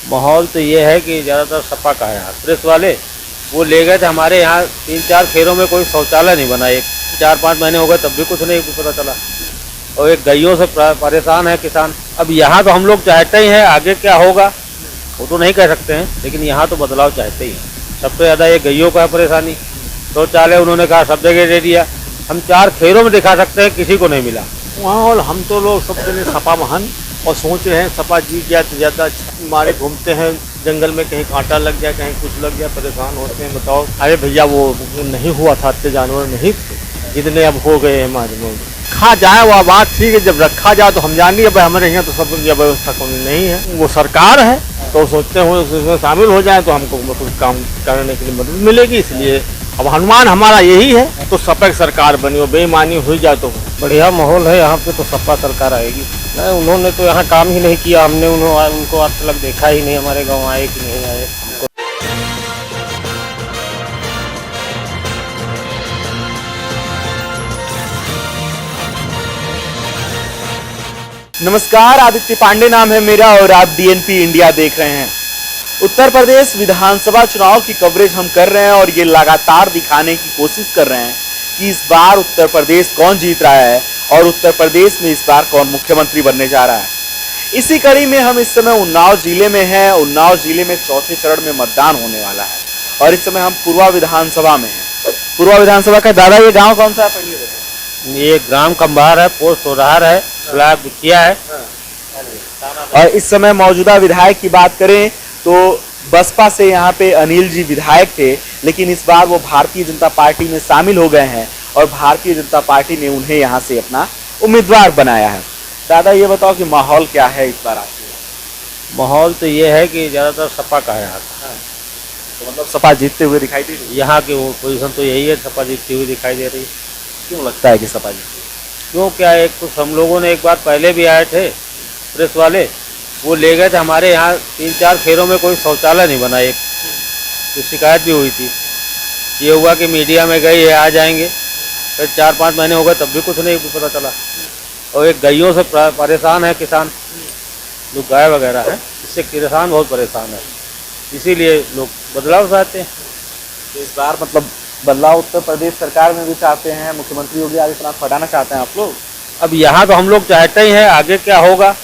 माहौल तो ये है कि ज़्यादातर सपा का है यहाँ। प्रेस वाले वो ले गए थे हमारे यहाँ 3-4 खेरों में कोई शौचालय नहीं बना। एक 4-5 महीने हो गए तब भी कुछ नहीं पता चला। और एक गायों से परेशान है किसान। अब यहाँ तो हम लोग चाहते ही हैं, आगे क्या होगा वो तो नहीं कह सकते हैं, लेकिन यहाँ तो बदलाव चाहते ही हैं। सबसे ज़्यादा ये गायों का है परेशानी। शौचालय उन्होंने कहा सब जगह दे दिया। हम 4 खेरों में दिखा सकते हैं, किसी को नहीं मिला। माहौल हम तो लोग सब जने सपा महान और सोच रहे हैं सपा जीत जाए तो ज़्यादा अच्छा। मारे घूमते हैं जंगल में, कहीं कांटा लग जाए कहीं कुछ लग जाए, परेशान होते हैं। बताओ, अरे भैया वो नहीं हुआ था, इतने जानवर नहीं थे जितने अब हो गए हैं हमारे लोग। खा जाए वह बात ठीक है, जब रखा जाए तो हम जानिए भाई हमारे यहाँ तो सब व्यवस्था कमी नहीं है। वो सरकार है तो सोचते हैं उसमें शामिल हो जाए तो हमको कुछ काम करने के लिए मदद मिलेगी। इसलिए अब अनुमान हमारा यही है तो सपा की सरकार बनी हो, बेईमानी हो जाए तो बढ़िया माहौल है यहाँ पे, तो सपा सरकार आएगी। नहीं, उन्होंने तो यहाँ काम ही नहीं किया। हमने उनको आज तक देखा ही नहीं, हमारे गाँव आए कि नहीं आए। नमस्कार, आदित्य पांडे नाम है मेरा और आप डीएनपी इंडिया देख रहे हैं। उत्तर प्रदेश विधानसभा चुनाव की कवरेज हम कर रहे हैं और ये लगातार दिखाने की कोशिश कर रहे हैं कि इस बार उत्तर प्रदेश कौन जीत रहा है और उत्तर प्रदेश में इस बार कौन मुख्यमंत्री बनने जा रहा है। इसी कड़ी में हम इस समय उन्नाव जिले में हैं। उन्नाव जिले में चौथे चरण में मतदान होने वाला है और इस समय हम पूर्वा विधानसभा में हैं। पूर्वा विधानसभा का दादा, ये गाँव कौन सा है पहले बताइए। ये ग्राम कंबार है, पोस्ट सोरार है, ब्लॉक बिकिया है। और इस समय मौजूदा विधायक की बात करें तो बसपा से यहाँ पे अनिल जी विधायक थे, लेकिन इस बार वो भारतीय जनता पार्टी में शामिल हो गए हैं और भारतीय जनता पार्टी ने उन्हें यहाँ से अपना उम्मीदवार बनाया है। दादा, ये बताओ कि माहौल क्या है इस बार आपके? माहौल तो ये है कि ज़्यादातर सपा का है यहाँ का। तो मतलब सपा जीतते हुए दिखाई दे रही है? यहाँ की वो पोजीशन तो यही है, सपा जीतती हुई दिखाई दे रही है। क्यों लगता है कि सपा जीतती? क्यों क्या, एक कुछ हम लोगों ने एक बार पहले भी आए थे, प्रेस वाले वो ले गए थे हमारे यहाँ 3-4 खेरों में कोई शौचालय नहीं बना। एक तो शिकायत भी हुई थी। ये हुआ कि मीडिया में गई है, आ जाएंगे, फिर 4-5 महीने हो गए तब भी कुछ नहीं पता चला। और एक गायों से परेशान है किसान, जो गाय वगैरह है, इससे किसान बहुत परेशान है। इसीलिए लोग बदलाव चाहते हैं। तो इस बार मतलब बदलाव उत्तर प्रदेश सरकार में भी चाहते हैं, मुख्यमंत्री योगी आदित्यनाथ हटाना चाहते हैं आप लोग? अब यहाँ तो हम लोग चाहते ही हैं, आगे क्या होगा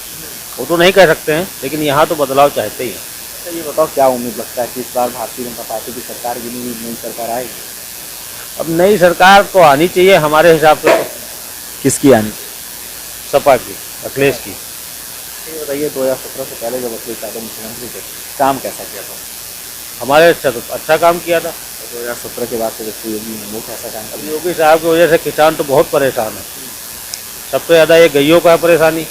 वो तो नहीं कह सकते हैं, लेकिन यहाँ तो बदलाव चाहते ही हैं। अच्छा, ये बताओ क्या उम्मीद लगता है कि इस बार भारतीय जनता पार्टी की सरकार की नई सरकार आएगी? अब नई सरकार तो आनी चाहिए हमारे हिसाब से। तो किसकी आनी? सपा की, अखिलेश की। ये बताइए, 2017 से पहले जब अखिलेश यादव मुख्यमंत्री थे, काम कैसा किया था? हमारे अच्छा काम किया था। 2017 के बाद से जब योगी ने वो कैसा काम अब किया? योगी साहब की वजह से किसान तो बहुत परेशान है। सबसे ज़्यादा ये गायों का है परेशानी।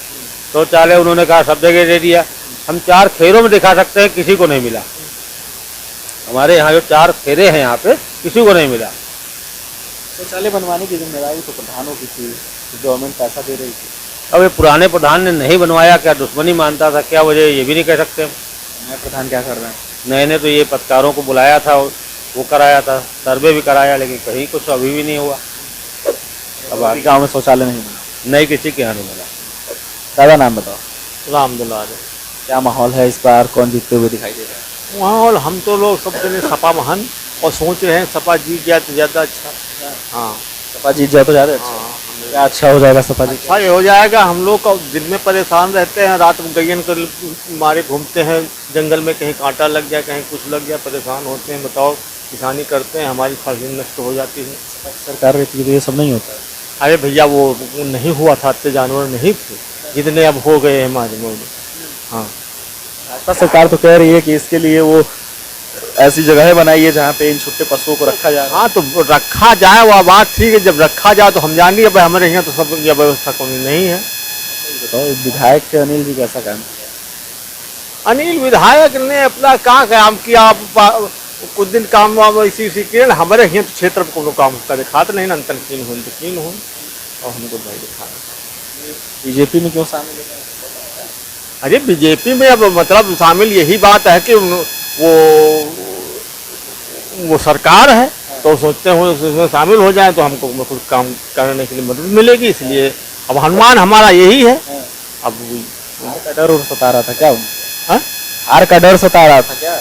शौचालय उन्होंने कहा सब जगह दे दिया। हम 4 खेरों में दिखा सकते हैं, किसी को नहीं मिला। हमारे यहाँ जो 4 खेरे हैं यहाँ पे, किसी को नहीं मिला। शौचालय बनवाने की जिम्मेदारी तो प्रधानों की थी, गवर्नमेंट पैसा दे रही थी। अब ये पुराने प्रधान ने नहीं बनवाया, क्या दुश्मनी मानता था, क्या वजह, ये भी नहीं कह सकते। नए प्रधान क्या कर रहे हैं? नए ने तो ये पत्रकारों को बुलाया था, वो कराया था, सर्वे भी कराया, लेकिन कहीं कुछ अभी भी नहीं हुआ। अब गाँव में शौचालय नहीं बना? नहीं, किसी के यहाँ नहीं मिला। दादा, नाम बताओ। रामदुलार क्या माहौल है इस बार, कौन जीतते हुए दिखाई दे रहा है? माहौल हम तो लोग सब जने सपा महान और सोच रहे हैं सपा जीत जाए तो ज़्यादा अच्छा। हाँ, सपा जीत जाए तो ज़्यादा अच्छा? क्या अच्छा हो जाएगा सपा जीत? अच्छा हो जाएगा। हम लोग का दिन में परेशान रहते हैं, रात में गैयन कर मारे घूमते हैं जंगल में, कहीं कांटा लग जाए कहीं कुछ लग जाए, परेशान होते हैं। बताओ, किसानी करते हैं, हमारी फसल नष्ट हो जाती है। सरकार रहती है तो ये सब नहीं होता है। अरे भैया वो नहीं हुआ था, इतने जानवर नहीं थे जितने अब हो गए हैं हमारे लोग। हाँ, भाजपा सरकार तो कह रही है कि इसके लिए वो ऐसी जगह बनाई है जहाँ पे इन छोटे पशुओं को रखा जाए। हाँ, तो रखा जाए वह बात ठीक है, जब रखा जाए तो हम जानिए भाई हमारे यहाँ तो सब व्यवस्था कमी नहीं है। बताओ, विधायक थे अनिल जी, कैसा काम किया? अनिल विधायक ने अपना कहाँ काम किया, कुछ दिन काम वाम इसी किए। हमारे यहाँ तो क्षेत्र में कोनो काम का दिखाते नहीं ना, कीन हो और हमको भाई दिखा। बीजेपी में क्यों शामिल है? अरे बीजेपी में अब मतलब शामिल यही बात है कि वो सरकार है तो सोचते हैं उसमें शामिल हो जाए तो हमको कुछ काम करने के लिए मदद मिलेगी। इसलिए अब अनुमान हमारा यही है। अब डर और सता रहा था क्या? हाँ? हार का डर सता रहा था क्या?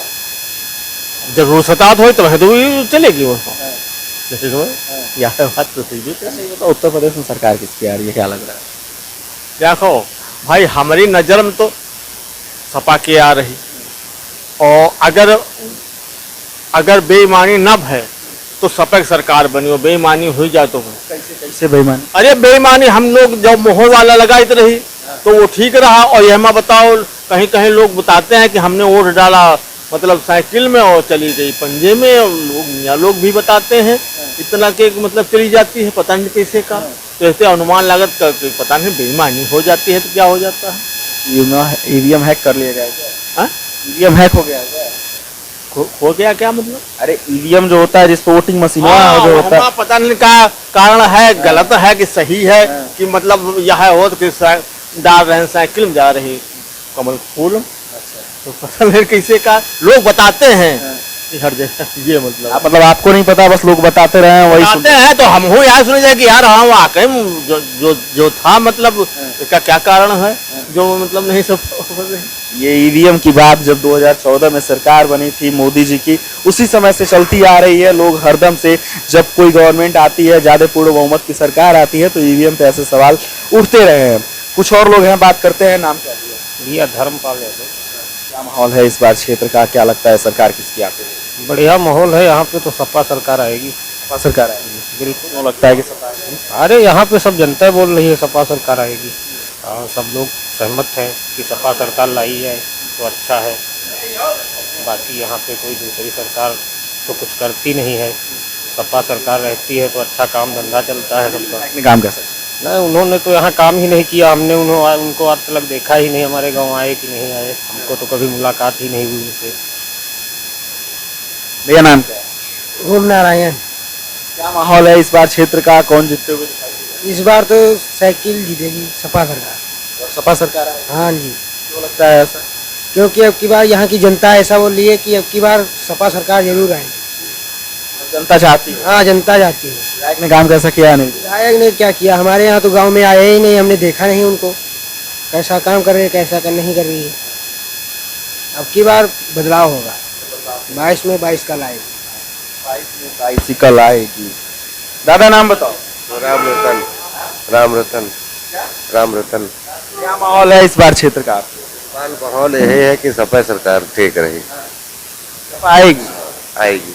जरूर सतात हो तो वह तो भी चलेगी वो देखो, यह बात तो सही है। तो उत्तर प्रदेश में सरकार किसकी आ रही है, क्या लग रहा है? देखो भाई, हमारी नज़र में तो सपा की आ रही, और अगर बेईमानी न है तो सपा की सरकार बनी, और बेईमानी हुई जाए तो कैसे बेईमानी? अरे बेईमानी हम लोग जब मोहर वाला लगाई रही तो वो ठीक रहा, और यह मैं बताओ, कहीं कहीं लोग बताते हैं कि हमने वोट डाला मतलब साइकिल में और चली गई पंजे में, और मियाँ लोग भी बताते हैं इतना के मतलब चली जाती है, पता नहीं कैसे का। तो ऐसे अनुमान लागत का पता नहीं, बेईमानी हो जाती है तो क्या हो जाता है। ईवीएम हैक कर लिया गया है क्या? हाँ? ईवीएम हैक हो गया है क्या? हो गया क्या मतलब? अरे ईवीएम जो होता है, जिसपे वोटिंग मशीन जो होता है, पता नहीं क्या कारण है, गलत है कि सही है, कि मतलब यह हो तो कि डाल रहे हैं साइकिल में जा रही कमल फूल, तो पता नहीं कैसे का लोग बताते हैं कि हर जगह ये मतलब आपको नहीं पता, बस लोग बताते रहे हैं, वही बताते हैं, तो हम हो यहाँ सुने जाए कि यार हाँ वाकई में जो था मतलब इसका क्या कारण है जो मतलब नहीं सब। ये ईवीएम की बात जब 2014 में सरकार बनी थी मोदी जी की, उसी समय से चलती आ रही है। लोग हरदम से जब कोई गवर्नमेंट आती है, ज्यादा पूर्ण बहुमत की सरकार आती है, तो ईवीएम पे ऐसे सवाल उठते रहे हैं। कुछ और लोग हैं, बात करते हैं। नाम क्या भैया धर्मपाल यादव। क्या माहौल है इस बार क्षेत्र का, क्या लगता है सरकार किसकी आती है? बढ़िया माहौल है यहाँ पे, तो सपा सरकार आएगी। सपा सरकार आएगी, बिल्कुल। क्यों लगता है कि सपा आएगी? अरे यहाँ पे सब जनता बोल रही है सपा सरकार आएगी, और सब लोग सहमत हैं कि सपा सरकार लाई जाए तो अच्छा है। बाकी यहाँ पे कोई दूसरी सरकार तो कुछ करती नहीं है, सपा सरकार रहती है तो अच्छा काम धंधा चलता है सबका। अपने काम कैसे? नहीं, उन्होंने तो यहाँ काम ही नहीं किया, हमने उनको आज तक देखा ही नहीं, हमारे गांव आए कि नहीं आए, हमको तो कभी मुलाकात ही नहीं हुई उनसे। भैया नाम क्या है? ओम नारायण। क्या माहौल है इस बार क्षेत्र का, कौन जीतते हुए दिखाई दे इस बार तो साइकिल जीतेगी सपा सरकार। रहा है? सपा सरकार आएगी। हाँ जी, क्यों लगता है ऐसा? क्योंकि अब की बार यहाँ की जनता ऐसा बोल रही है कि अब की बार सपा सरकार जरूर आएगी। जनता चाहती है। हाँ, जनता चाहती है। विधायक ने काम कैसा किया नहीं? विधायक ने क्या किया, हमारे यहाँ तो गांव में आए ही नहीं, हमने देखा नहीं उनको कैसा काम कर रहे हैं, कैसा कर नहीं कर रही है। अब की बार बदलाव होगा, 22 में 22 का लाएगी। 22 कल आएगी। दादा नाम बताओ। राम रतन। राम रतन। राम रतन। क्या माहौल है इस बार क्षेत्र का? माहौल यही है कि सपा सरकार ठीक रही, सपा आएगी। आएगी।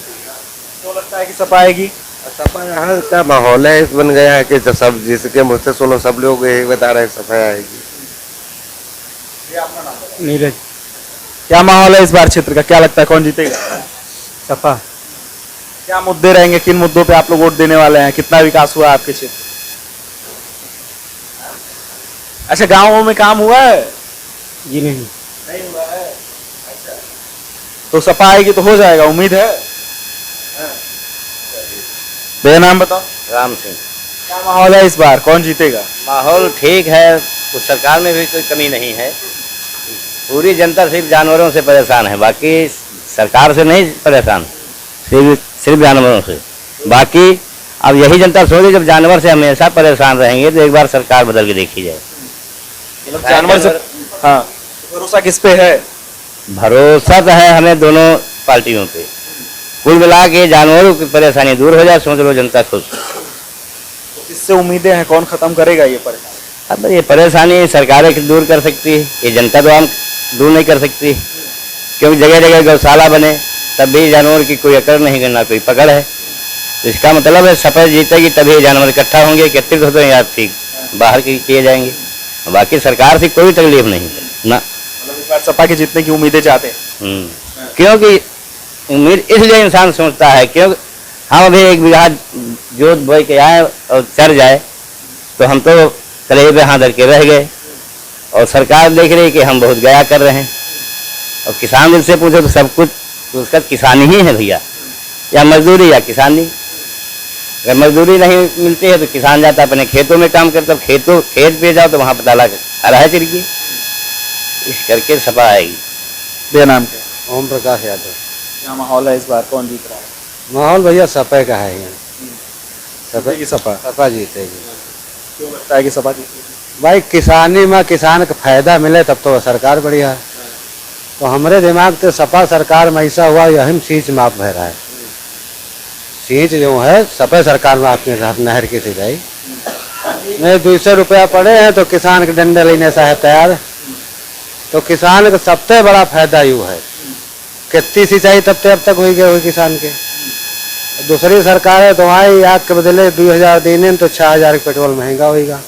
क्यों लगता है कि सपा आएगी? सपा यहाँ का माहौल है, बन गया है कि सब जिसके मुँह से सुनो सब लोग यही बता रहे हैं सपा आएगी। नीरज। क्या माहौल है इस बार क्षेत्र का, क्या लगता है कौन जीतेगा? सपा। क्या मुद्दे रहेंगे, किन मुद्दों पे आप लोग वोट देने वाले हैं? कितना विकास हुआ आपके क्षेत्र? अच्छा, गाँवों में काम हुआ है? जी नहीं। नहीं हुआ है। अच्छा, तो सपा आएगी तो हो जाएगा, उम्मीद है। भैया नाम बताओ। राम सिंह। क्या माहौल है इस बार, कौन जीतेगा? माहौल ठीक है, कुछ सरकार में भी कोई कमी नहीं है, पूरी जनता सिर्फ जानवरों से परेशान है, बाकी सरकार से नहीं परेशान, सिर्फ जानवरों से। बाकी अब यही जनता सोचे जब जानवर से हमेशा परेशान रहेंगे तो एक बार सरकार बदल के देखी जाए। मतलब जानवर से, हाँ, भरोसा किस पे है? भरोसा तो है हमें दोनों पार्टियों पे, कुल मिला के जानवरों की परेशानी दूर हो जाए, समझ लो जनता खुश। इससे उम्मीदें हैं, कौन खत्म करेगा ये परेशानी? अब ये परेशानी सरकारें दूर कर सकती है, ये जनता तो हम दूर नहीं कर सकती, क्योंकि जगह जगह गौशाला बने तब भी जानवर की कोई अकड़ नहीं करना, कोई पकड़ है, तो इसका मतलब है सपा जीतेगी तभी जानवर इकट्ठा होंगे, एकत्रित होते हैं या ठीक बाहर किए जाएंगे। बाकी सरकार से कोई तकलीफ नहीं ना। मतलब इस बार सपा के जीतने की उम्मीदें चाहते हैं। क्योंकि उम्मीद इसलिए इंसान सोचता है क्योंकि हम अभी 1 बीघा जोत बोई के आए और चढ़ जाए तो हम तो कलेजे पे हाथ धर के रह गए, और सरकार देख रही है कि हम बहुत गया कर रहे हैं, और किसान दिल से पूछो तो सब कुछ तो उसका किसानी ही है भैया, या मजदूरी या किसानी। अगर मजदूरी नहीं मिलती है तो किसान जाता अपने खेतों में काम करता, खेत पे जाओ तो वहाँ पता लगा अरहा चिरकी, इस करके सपा आएगी। भैया नाम क्या? ओम प्रकाश यादव। क्या माहौल है इस बार, कौन जीत रहा है? माहौल भैया सपा का है यहाँ, जीतेगी सपा। सपा जीतेगी। क्यों लगता है कि सपा जीतेगी? भाई किसानी में किसान का फायदा मिले तब तो सरकार बढ़िया है। तो हमारे दिमाग से सपा सरकार में ऐसा हुआ यही सींच माफ बह रहा है। सींच जो है सपा सरकार में आपके साथ नहर की सिंचाई में 200 रुपया पड़े हैं तो किसान के डंडे लेने से है तैयार। तो किसान का सबसे बड़ा फायदा यू है कितनी सिंचाई तब तक हुई गई किसान के। दूसरी सरकार है तो वहाँ आग के बदले 2000 देने तो 6000 पेट्रोल महंगा होगा।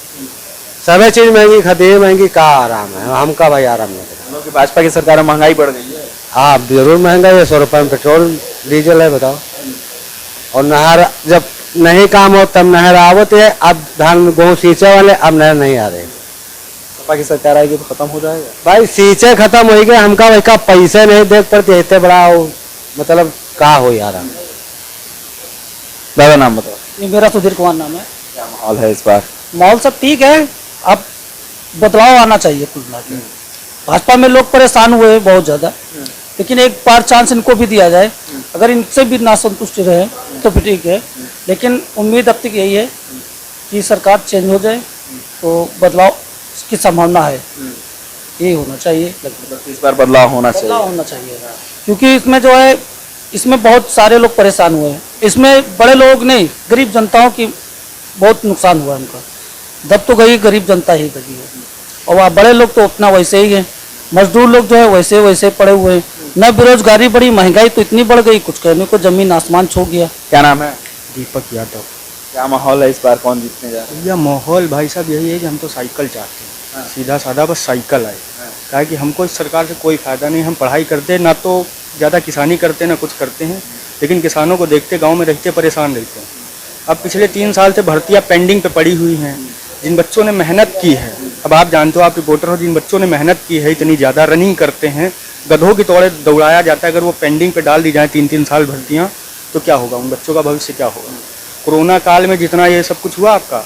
सभी चीज महंगी, खदे महंगी, का आराम है हमका भाई आराम नहीं है। क्योंकि भाजपा की सरकार में महंगाई बढ़ गई है। हाँ जरूर महंगा है, 100 रुपये में पेट्रोल डीजल है बताओ। और नहर जब नहीं काम हो तब नहर आवत है, अब धान गेहूँ सींचे वाले अब नहर नहीं आ रहे। सपा की सरकार आएगी तो खत्म हो जाएगा। भाई सींचे खत्म हो गए, हमका वही का पैसे नहीं देख पड़ते इतने बड़ा मतलब का हो यार। दादा नाम बताओ। ये मेरा सुधीर कुमार नाम है। क्या माहौल है इस बार? माहौल सब ठीक है, अब बदलाव आना चाहिए कुल मिला के। भाजपा में लोग परेशान हुए हैं बहुत ज़्यादा, लेकिन एक बार चांस इनको भी दिया जाए। अगर इनसे भी ना संतुष्ट रहे तो फिर ठीक है, लेकिन उम्मीद अब तक यही है कि सरकार चेंज हो जाए तो बदलाव की संभावना है। यही होना चाहिए, इस बार बदलाव होना चाहिए। बदलाव होना चाहिए, क्योंकि इसमें जो है इसमें बहुत सारे लोग परेशान हुए हैं। इसमें बड़े लोग नहीं, गरीब जनताओं की बहुत नुकसान हुआ है उनका। दब तो गई गरीब जनता ही गई है, और वह बड़े लोग तो अपना वैसे ही है। मजदूर लोग जो है वैसे वैसे पड़े हुए हैं। न बेरोजगारी बढ़ी, महंगाई तो इतनी बढ़ गई कुछ कहने को जमीन आसमान छू गया। क्या नाम है? दीपक यादव। क्या माहौल है इस बार, कौन जीतने जा रहा है? यह माहौल भाई साहब यही है कि हम तो साइकिल चाहते हैं, सीधा साधा बस साइकिल आए। कहा कि हमको इस सरकार से कोई फ़ायदा नहीं, हम पढ़ाई करते ना तो ज़्यादा किसानी करते ना कुछ करते हैं, लेकिन किसानों को देखते गांव में रहते परेशान रहते हैं। अब पिछले 3 साल से भर्तियां पेंडिंग पे पड़ी हुई हैं। जिन बच्चों ने मेहनत की है, अब आप जानते हो, आप रिपोर्टर हो, जिन बच्चों ने मेहनत की है, इतनी ज़्यादा रनिंग करते हैं, गधों की तौड़े दौड़ाया जाता है, अगर वो पेंडिंग पे डाल दी जाए 3-3 साल भर्तियाँ तो क्या होगा, उन बच्चों का भविष्य क्या होगा। कोरोना काल में जितना ये सब कुछ हुआ आपका,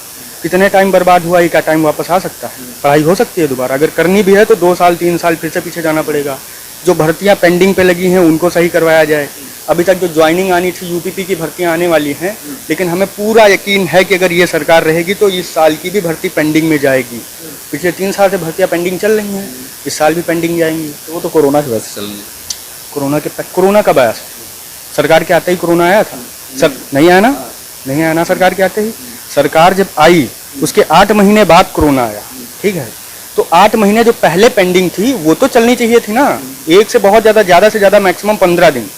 कितने टाइम बर्बाद हुआ, ये क्या टाइम वापस आ सकता है? पढ़ाई हो सकती है दोबारा, अगर करनी भी है तो 2 साल 3 साल फिर से पीछे जाना पड़ेगा। जो भर्तियां पेंडिंग पे लगी हैं उनको सही करवाया जाए। अभी तक जो ज्वाइनिंग आनी थी, यूपीपी की भर्तियां आने वाली हैं, लेकिन हमें पूरा यकीन है कि अगर ये सरकार रहेगी तो इस साल की भी भर्ती पेंडिंग में जाएगी। पिछले 3 साल से भर्तियाँ पेंडिंग चल रही हैं, इस साल भी पेंडिंग जाएंगी। तो वो तो कोरोना की वजह से चल रही है। कोरोना कब आया? सरकार के आते ही कोरोना आया था? सर नहीं आया ना, नहीं आया ना सरकार के आते ही। सरकार जब आई उसके 8 महीने बाद कोरोना आया, ठीक है। तो 8 महीने जो पहले पेंडिंग थी वो तो चलनी चाहिए थी ना। एक से बहुत ज़्यादा से ज़्यादा मैक्सिमम 15 दिन,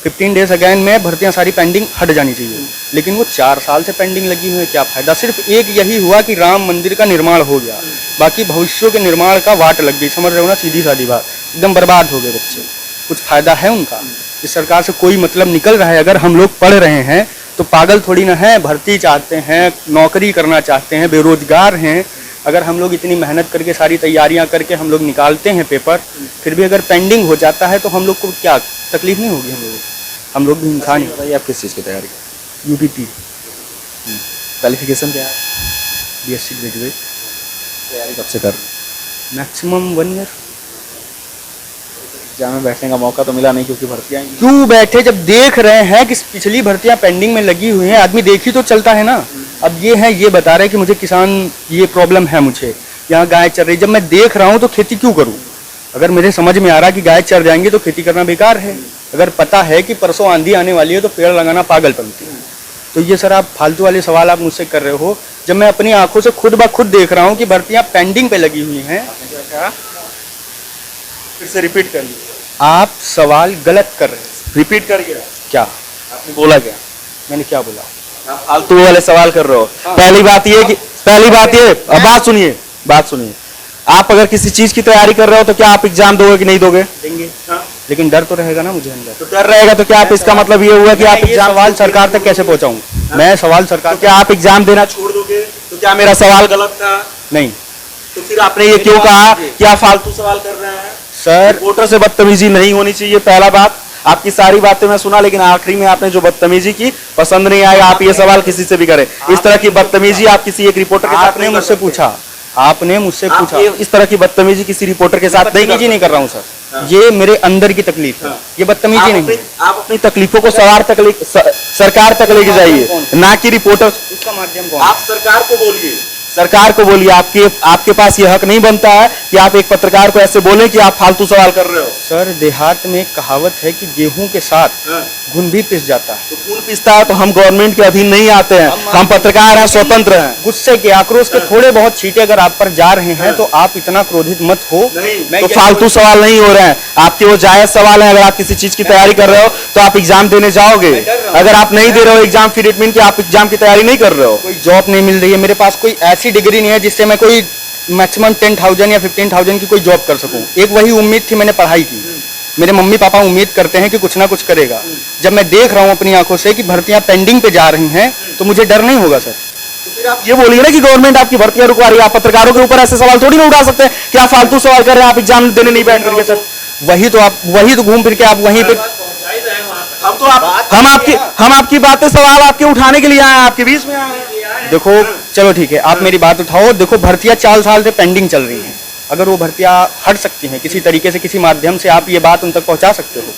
15 डेज अगेन में भर्तियाँ सारी पेंडिंग हट जानी चाहिए, लेकिन वो 4 साल से पेंडिंग लगी हुई है। क्या फ़ायदा? सिर्फ एक यही हुआ कि राम मंदिर का निर्माण हो गया, बाकी भविष्य के निर्माण का वाट लग गई। समझ रहे हो ना, सीधी सादी बात, एकदम बर्बाद हो गए बच्चे। कुछ फ़ायदा है उनका? इस सरकार से कोई मतलब निकल रहा है? अगर हम लोग पढ़ रहे हैं तो पागल थोड़ी ना है, भर्ती चाहते हैं, नौकरी करना चाहते हैं, बेरोजगार हैं। अगर हम लोग इतनी मेहनत करके सारी तैयारियां करके हम लोग निकालते हैं पेपर, फिर भी अगर पेंडिंग हो जाता है तो हम लोग को क्या तकलीफ नहीं होगी? हम लोग भी इंसान ही। बताइए आप किस चीज़ की तैयारी कर? यूपीपी क्वालिफिकेशन क्या है? BSc ग्रेजुएट, तैयारी कब से कर रहे हैं? Maximum 1 year. एग्जाम में बैठने का मौका तो मिला नहीं क्योंकि भर्तियाँ क्यों बैठे, जब देख रहे हैं कि पिछली भर्तियां पेंडिंग में लगी हुई हैं, आदमी देख ही तो चलता है ना। अब ये है, ये बता रहे कि मुझे किसान ये प्रॉब्लम है, मुझे यहाँ गाय चर रही, जब मैं देख रहा हूँ तो खेती क्यों करूँ? अगर मेरे समझ में आ रहा कि गाय चर जाएंगे तो खेती करना बेकार है। अगर पता है कि परसों आंधी आने वाली है तो पेड़ लगाना पागलपंती है। तो ये सर आप फालतू वाले सवाल आप मुझसे कर रहे हो, जब मैं अपनी आंखों से खुद ब खुद देख रहा हूँ कि भर्तियाँ पेंडिंग पे लगी हुई हैं। फिर से रिपीट कर लीजिए। आप सवाल गलत कर रहे हैं। रिपीट करिए। क्या आपने बोला क्या? मैंने क्या बोला? आप फालतू वाले सवाल कर रहे हो। पहली बात ये, अब बात सुनिए, आप अगर किसी चीज की तैयारी कर रहे हो तो क्या आप एग्जाम दोगे कि नहीं दोगे? देंगे, लेकिन डर तो रहेगा ना मुझे अंदर। तो डर रहेगा तो क्या आप, इसका मतलब ये हुआ कि आप एग्जाम, सवाल सरकार तक कैसे पहुंचाऊं? मैं सवाल सरकार, क्या आप एग्जाम देना छोड़ दोगे? तो क्या मेरा सवाल गलत था? नहीं तो फिर आपने ये क्यों कहा कि आप फालतू सवाल कर रहे हैं? सर, रिपोर्टर से बदतमीजी नहीं होनी चाहिए, पहला बात। आपकी सारी बातें मैं सुना, लेकिन आखिरी में आपने जो बदतमीजी की पसंद नहीं आया। आप ये सवाल किसी से भी करें, इस तरह की बदतमीजी आप किसी एक रिपोर्टर के साथ आपने मुझसे पूछा, आपने मुझसे पूछा, इस तरह की बदतमीजी किसी रिपोर्टर के साथ बदतमीजी नहीं कर रहा हूँ सर, ये मेरे अंदर की तकलीफ है, ये बदतमीजी नहीं है। आप अपनी तकलीफों को सरकार तक लेके जाइए, ना कि रिपोर्टर। इसका माध्यम कौन? आप सरकार को बोलिए, सरकार को बोलिए, आपके पास ये हक नहीं बनता है कि आप एक पत्रकार को ऐसे बोलें कि आप फालतू सवाल कर रहे हो। सर देहात में एक कहावत है कि गेहूं के साथ घुन भी पिस जाता है। तो खून पिसता है तो हम गवर्नमेंट के अधीन नहीं आते हैं, हम पत्रकार हैं, स्वतंत्र हैं। गुस्से के आक्रोश के थोड़े बहुत छींटे अगर आप पर जा रहे हैं तो आप इतना क्रोधित मत हो। तो फालतू सवाल नहीं हो रहे हैं आपके, वो जायज सवाल है। अगर आप किसी चीज की तैयारी कर रहे हो तो आप एग्जाम देने जाओगे, अगर आप नहीं दे रहे हो एग्जाम फिर इट मीन कि आप एग्जाम की तैयारी नहीं कर रहे हो। कोई जॉब नहीं मिल रही है, मेरे पास कोई ऐसी डिग्री नहीं है जिससे मैं कोई मैक्सिमम 10,000 या 15,000 की कोई जॉब कर सकूं। एक वही उम्मीद थी, मैंने पढ़ाई की, मेरे मम्मी पापा उम्मीद करते हैं कि कुछ ना कुछ करेगा। जब मैं देख रहा हूं अपनी आंखों से कि भर्तियां पेंडिंग पे जा रही हैं तो मुझे डर नहीं होगा सर। तो फिर आप ये बोलिए ना कि गवर्नमेंट आपकी भर्तियां रुकवा रही है। आप पत्रकारों के ऊपर ऐसे सवाल थोड़ी ना उठा सकते हैं कि आप फालतू सवाल कर रहे हैं, आप एग्जाम देने नहीं बैठ करके। सर वही तो घूम फिर के आप वहीं पे हम आपकी बातें सवाल आपके उठाने के लिए आए हैं, आपके बीच में आए हैं। देखो चलो ठीक है, आप मेरी बात उठाओ। देखो भर्तियां 4 साल से पेंडिंग चल रही हैं, अगर वो भर्तियां हट सकती हैं किसी तरीके से, किसी माध्यम से आप ये बात उन तक पहुंचा सकते हो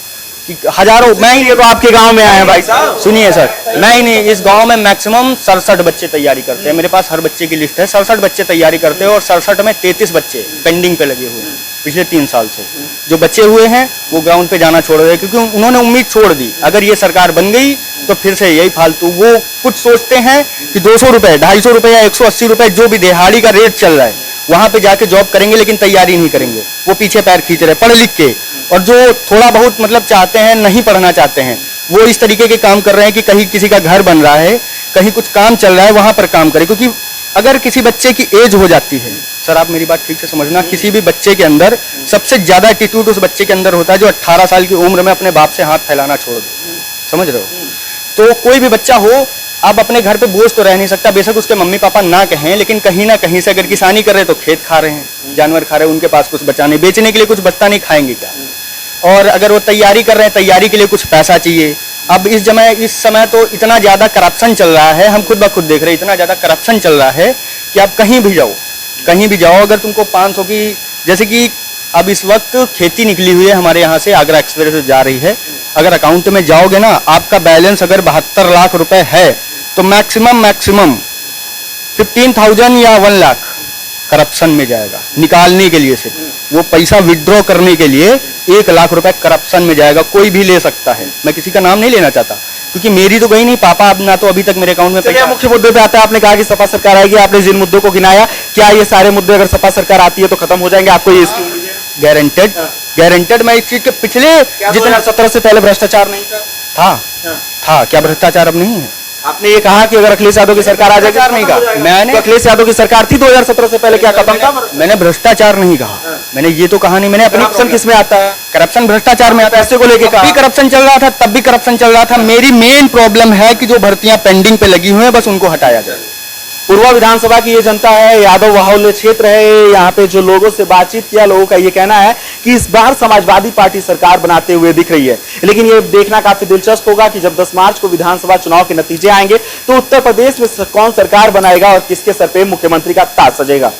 कि हजारों, मैं ही तो आपके गांव में आए हैं भाई साहब। सुनिए सर, मैं ही नहीं, इस गांव में मैक्सिमम 67 बच्चे तैयारी करते हैं। मेरे पास हर बच्चे की लिस्ट है, 67 बच्चे तैयारी करते हैं और 67 में 33 बच्चे पेंडिंग पे लगे हुए हैं पिछले 3 साल से। जो बच्चे हुए हैं वो ग्राउंड पे जाना छोड़ रहे, क्योंकि उन्होंने उम्मीद छोड़ दी अगर ये सरकार बन गई तो फिर से यही फालतू। वो कुछ सोचते हैं कि 200 रुपए, 250 रुपए या 180 रुपए जो भी दिहाड़ी का रेट चल रहा है वहां पे जाके जॉब करेंगे, लेकिन तैयारी नहीं करेंगे। वो पीछे पैर खींच रहे पढ़ लिख के, और जो थोड़ा बहुत मतलब चाहते हैं, नहीं पढ़ना चाहते हैं, वो इस तरीके के काम कर रहे हैं कि कहीं किसी का घर बन रहा है, कहीं कुछ काम चल रहा है, वहां पर काम करें। क्योंकि अगर किसी बच्चे की एज हो जाती है, सर आप मेरी बात ठीक से समझना, किसी भी बच्चे के अंदर सबसे ज्यादा एटीट्यूड उस बच्चे के अंदर होता है जो 18 साल की उम्र में अपने बाप से हाथ फैलाना छोड़ दे। समझ रहे हो? तो कोई भी बच्चा हो, अब अपने घर पे बोझ तो रह नहीं सकता, बेशक उसके मम्मी पापा ना कहें, लेकिन कहीं ना कहीं से अगर किसानी कर रहे तो खेत खा रहे हैं, जानवर खा रहे हैं, उनके पास कुछ बचा नहीं, बेचने के लिए कुछ बचता नहीं, खाएंगे क्या? और अगर वो तैयारी कर रहे हैं, तैयारी के लिए कुछ पैसा चाहिए। अब इस समय तो इतना ज़्यादा करप्शन चल रहा है, हम खुद ब खुद देख रहे हैं, इतना ज़्यादा करप्शन चल रहा है कि आप कहीं भी जाओ, अगर तुमको 500 की, जैसे कि अब इस वक्त खेती निकली हुई है हमारे यहाँ से, आगरा एक्सप्रेस जा रही है, अगर अकाउंट में जाओगे ना, आपका बैलेंस अगर 72 लाख रुपए है तो मैक्सिमम 15,000 या 1 लाख करप्शन में जाएगा निकालने के लिए। सिर्फ वो पैसा विड्रॉ करने के लिए 1 लाख रुपए करप्शन में जाएगा। कोई भी ले सकता है, मैं किसी का नाम नहीं लेना चाहता क्योंकि मेरी तो गई नहीं, पापा अब ना तो अभी तक मेरे अकाउंट में पैसा। मुख्य मुद्दे पे आता है, आपने कहा कि सपा सरकार आएगी, आपने जिन मुद्दों को गिनाया, क्या ये सारे मुद्दे अगर सपा सरकार आती है तो खत्म हो जाएंगे? आपको ये गारंटेड मैं इस चीज के पिछले जितना 17 से पहले भ्रष्टाचार नहीं था क्या भ्रष्टाचार अब नहीं है? आपने ये कहा कि अगर अखिलेश यादव की सरकार आ जाएगी, नहीं कहा मैंने। अखिलेश यादव की सरकार थी 2017 से पहले, क्या खत्म था? मैंने भ्रष्टाचार नहीं कहा, मैंने ये तो कहा नहीं। मैंने अपनी करप्शन किस में आता है? करप्शन भ्रष्टाचार में आता है। पैसे को लेके भी करप्शन चल रहा था, तब भी करप्शन चल रहा था। मेरी मेन प्रॉब्लम है कि जो भर्तियां पेंडिंग पे लगी हुई हैं बस उनको हटाया जाए। पूर्वा विधानसभा की ये जनता है, यादव बाहुल्य क्षेत्र है, यहाँ पे जो लोगों से बातचीत किया, लोगों का ये कहना है कि इस बार समाजवादी पार्टी सरकार बनाते हुए दिख रही है। लेकिन ये देखना काफी दिलचस्प होगा कि जब 10 मार्च को विधानसभा चुनाव के नतीजे आएंगे तो उत्तर प्रदेश में कौन सरकार बनाएगा और किसके सर पे मुख्यमंत्री का ताज सजेगा।